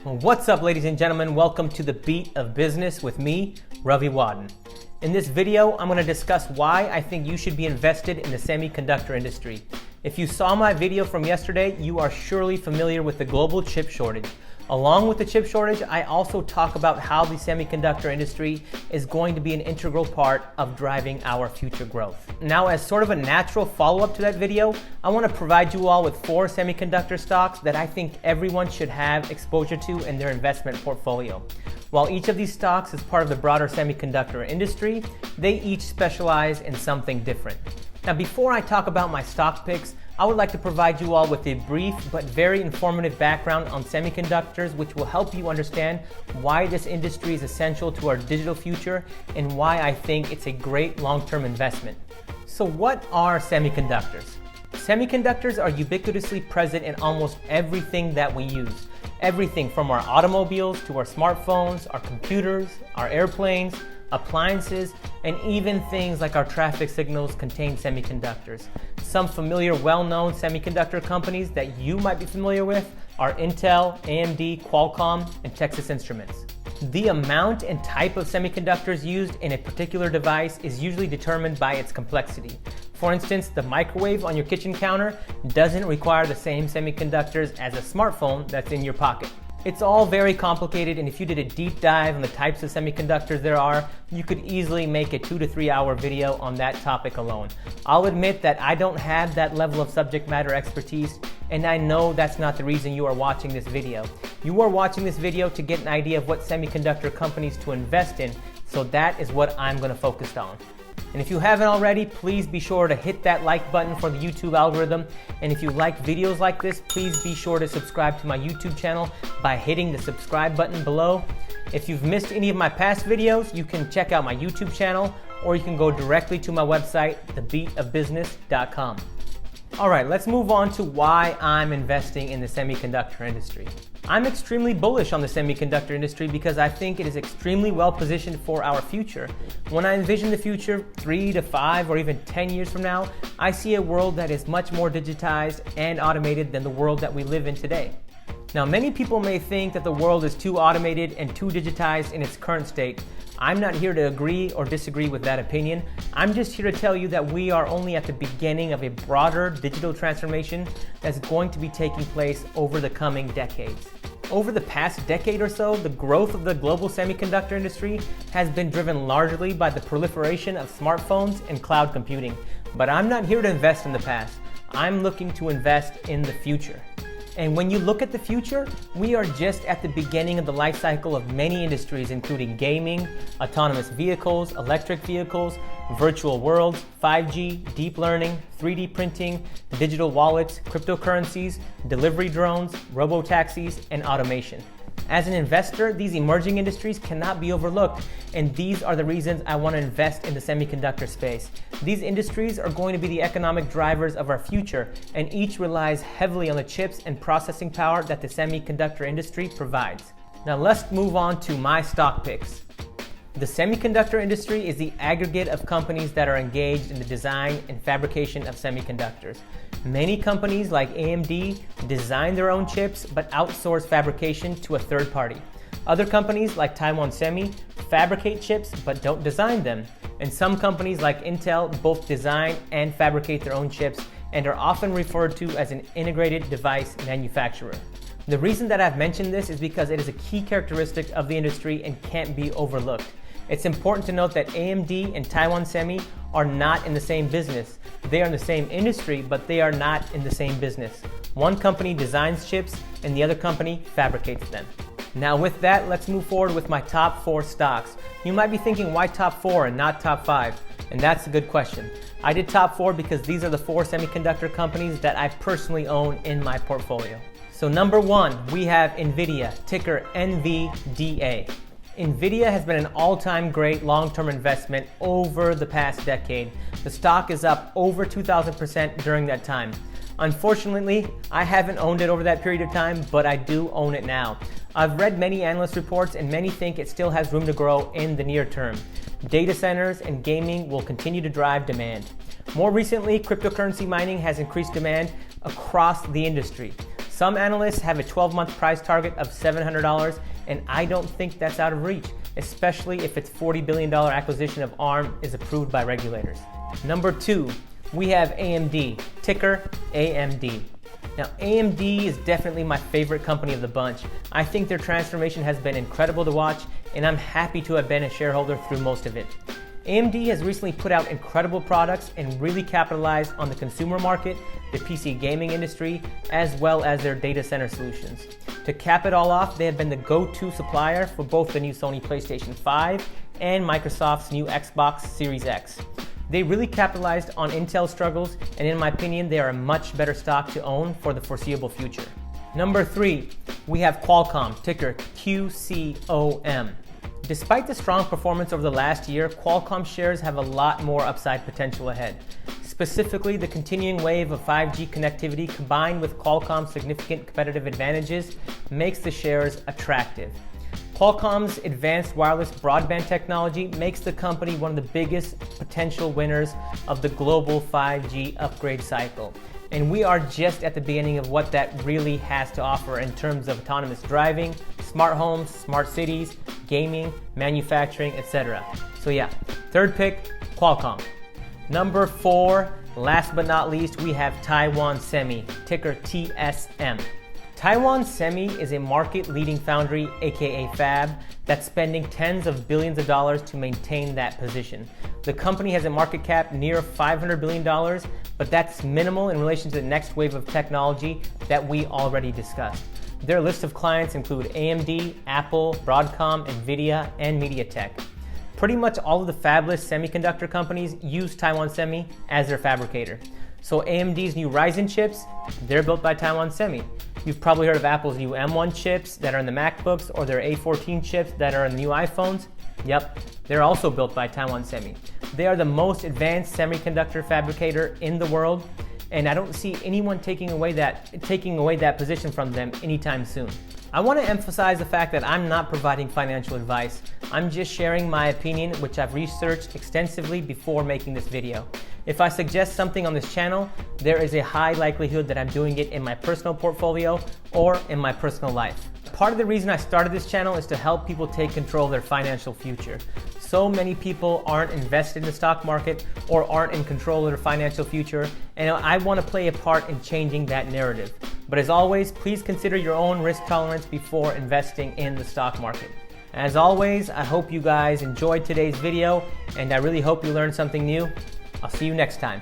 What's up, ladies and gentlemen? Welcome to the Beat of Business with me, Ravi Wadan. In this video, I'm going to discuss why I think you should be invested in the semiconductor industry. If you saw my video from yesterday, you are surely familiar with the global chip shortage. Along with the chip shortage, I also talk about how the semiconductor industry is going to be an integral part of driving our future growth. Now, as sort of a natural follow-up to that video, I want to provide you all with 4 semiconductor stocks that I think everyone should have exposure to in their investment portfolio. While each of these stocks is part of the broader semiconductor industry, they each specialize in something different. Now, before I talk about my stock picks, I would like to provide you all with a brief but very informative background on semiconductors, which will help you understand why this industry is essential to our digital future and why I think it's a great long-term investment. So what are semiconductors? Semiconductors are ubiquitously present in almost everything that we use. Everything from our automobiles to our smartphones, our computers, our airplanes, appliances, and even things like our traffic signals contain semiconductors. Some familiar, well-known semiconductor companies that you might be familiar with are Intel, AMD, Qualcomm, and Texas Instruments. The amount and type of semiconductors used in a particular device is usually determined by its complexity. For instance, the microwave on your kitchen counter doesn't require the same semiconductors as a smartphone that's in your pocket. It's all very complicated, and if you did a deep dive on the types of semiconductors there are, you could easily make a 2 to 3 hour video on that topic alone. I'll admit that I don't have that level of subject matter expertise, and I know that's not the reason you are watching this video. You are watching this video to get an idea of what semiconductor companies to invest in, so that is what I'm going to focus on. And if you haven't already, please be sure to hit that like button for the YouTube algorithm. And if you like videos like this, please be sure to subscribe to my YouTube channel by hitting the subscribe button below. If you've missed any of my past videos, you can check out my YouTube channel, or you can go directly to my website, thebeatofbusiness.com. All right, let's move on to why I'm investing in the semiconductor industry. I'm extremely bullish on the semiconductor industry because I think it is extremely well positioned for our future. When I envision the future 3 to 5 or even 10 years from now, I see a world that is much more digitized and automated than the world that we live in today. Now, many people may think that the world is too automated and too digitized in its current state. I'm not here to agree or disagree with that opinion. I'm just here to tell you that we are only at the beginning of a broader digital transformation that's going to be taking place over the coming decades. Over the past decade or so, the growth of the global semiconductor industry has been driven largely by the proliferation of smartphones and cloud computing. But I'm not here to invest in the past. I'm looking to invest in the future. And when you look at the future, we are just at the beginning of the life cycle of many industries, including gaming, autonomous vehicles, electric vehicles, virtual worlds, 5G, deep learning, 3D printing, digital wallets, cryptocurrencies, delivery drones, robo-taxis, and automation. As an investor, these emerging industries cannot be overlooked, and these are the reasons I want to invest in the semiconductor space. These industries are going to be the economic drivers of our future, and each relies heavily on the chips and processing power that the semiconductor industry provides. Now let's move on to my stock picks. The semiconductor industry is the aggregate of companies that are engaged in the design and fabrication of semiconductors. Many companies like AMD design their own chips but outsource fabrication to a third party. Other companies like Taiwan Semi fabricate chips but don't design them. And some companies like Intel both design and fabricate their own chips and are often referred to as an integrated device manufacturer. The reason that I've mentioned this is because it is a key characteristic of the industry and can't be overlooked. It's important to note that AMD and Taiwan Semi are not in the same business. They are in the same industry, but they are not in the same business. One company designs chips and the other company fabricates them. Now with that, let's move forward with my top 4 stocks. You might be thinking, why top 4 and not top 5? And that's a good question. I did top 4 because these are the 4 semiconductor companies that I personally own in my portfolio. So number 1, we have NVIDIA, ticker NVDA. NVIDIA has been an all-time great long-term investment over the past decade. The stock is up over 2,000% during that time. Unfortunately, I haven't owned it over that period of time, but I do own it now. I've read many analyst reports and many think it still has room to grow in the near term. Data centers and gaming will continue to drive demand. More recently, cryptocurrency mining has increased demand across the industry. Some analysts have a 12-month price target of $700, and I don't think that's out of reach, especially if its $40 billion acquisition of ARM is approved by regulators. Number 2, we have AMD, ticker AMD. Now, AMD is definitely my favorite company of the bunch. I think their transformation has been incredible to watch, and I'm happy to have been a shareholder through most of it. AMD has recently put out incredible products and really capitalized on the consumer market, the PC gaming industry, as well as their data center solutions. To cap it all off, they have been the go-to supplier for both the new Sony PlayStation 5 and Microsoft's new Xbox Series X. They really capitalized on Intel's struggles, and in my opinion, they are a much better stock to own for the foreseeable future. Number 3, we have Qualcomm, ticker QCOM. Despite the strong performance over the last year, Qualcomm shares have a lot more upside potential ahead. Specifically, the continuing wave of 5G connectivity combined with Qualcomm's significant competitive advantages makes the shares attractive. Qualcomm's advanced wireless broadband technology makes the company one of the biggest potential winners of the global 5G upgrade cycle. And we are just at the beginning of what that really has to offer in terms of autonomous driving, smart homes, smart cities, gaming, manufacturing, etc. So yeah, third pick, Qualcomm. Number 4, last but not least, we have Taiwan Semi, ticker TSM. Taiwan Semi is a market-leading foundry, aka fab, that's spending tens of billions of dollars to maintain that position. The company has a market cap near $500 billion, but that's minimal in relation to the next wave of technology that we already discussed. Their list of clients include AMD, Apple, Broadcom, NVDA, and MediaTek. Pretty much all of the fabless semiconductor companies use Taiwan Semi as their fabricator. So AMD's new Ryzen chips, they're built by Taiwan Semi. You've probably heard of Apple's new M1 chips that are in the MacBooks or their A14 chips that are in the new iPhones. Yep, they're also built by Taiwan Semi. They are the most advanced semiconductor fabricator in the world, and I don't see anyone taking away that position from them anytime soon. I want to emphasize the fact that I'm not providing financial advice. I'm just sharing my opinion, which I've researched extensively before making this video. If I suggest something on this channel, there is a high likelihood that I'm doing it in my personal portfolio or in my personal life. Part of the reason I started this channel is to help people take control of their financial future. So many people aren't invested in the stock market or aren't in control of their financial future, and I want to play a part in changing that narrative. But as always, please consider your own risk tolerance before investing in the stock market. As always, I hope you guys enjoyed today's video, and I really hope you learned something new. I'll see you next time.